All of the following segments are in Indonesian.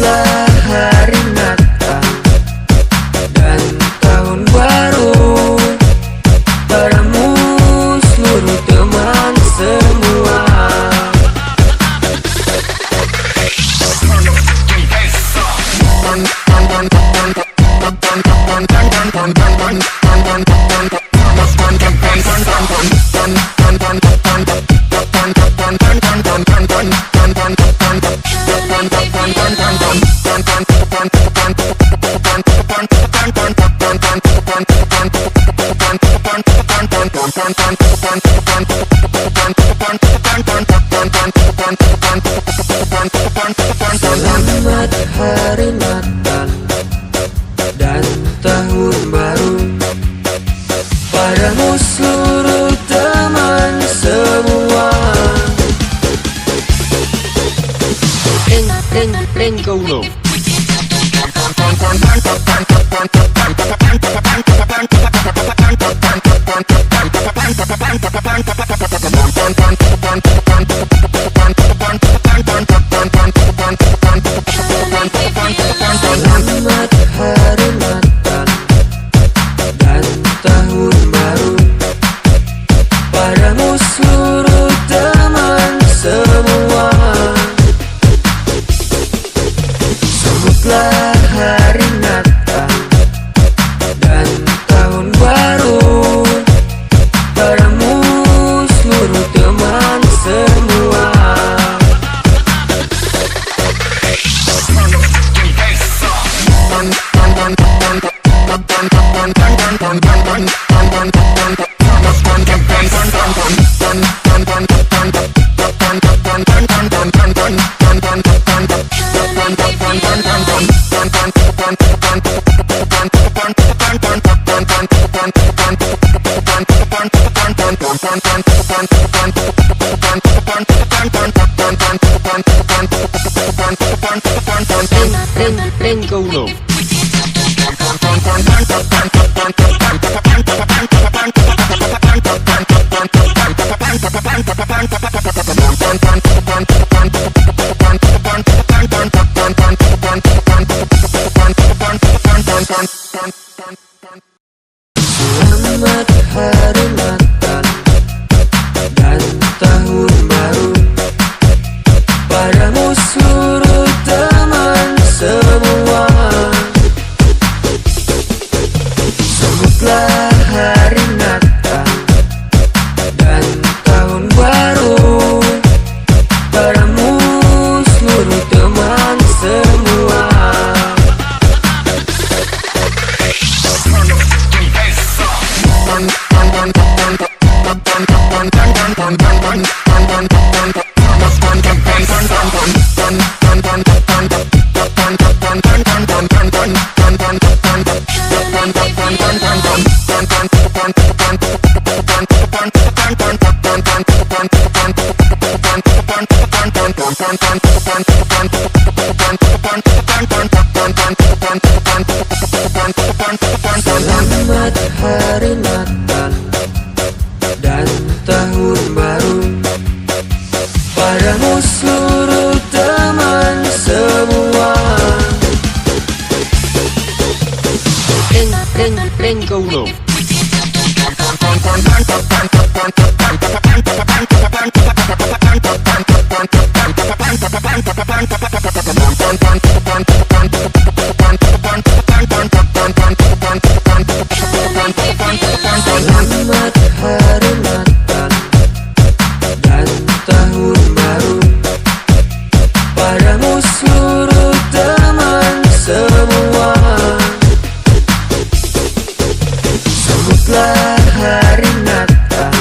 Sebutlah hari Natal dan tahun baru padamu seluruh teman semua. Selamat hari Natal dan tahun baru padamu seluruh teman semua. Lên câu lầu. Selamat hari Natal dan tahun baru padamu seluruh teman semua. Sebutlah hari Natal dan tahun baru padamu seluruh teman semua. Lên câu lầu. Selamat hari Natal dan tahun baru padamu seluruh teman semua. Sebutlah hari Natal dan tahun baru padamu seluruh teman semua. Selamat hari Natal dan tahun baru padamu seluruh teman semua. Lên câu lầu. Selamat hari Natal dan tahun baru padamu seluruh teman semua. Sebutlah hari Natal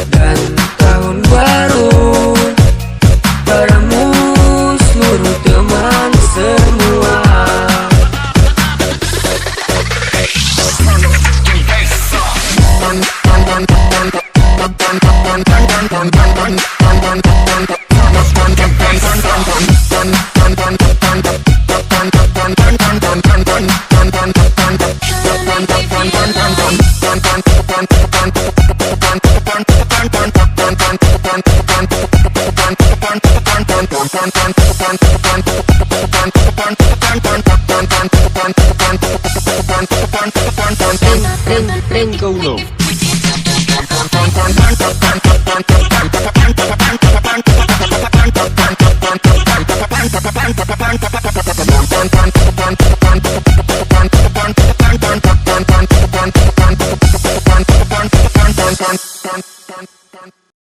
dan tahun baru padamu seluruh teman semua. Pon Ren Kau Nom.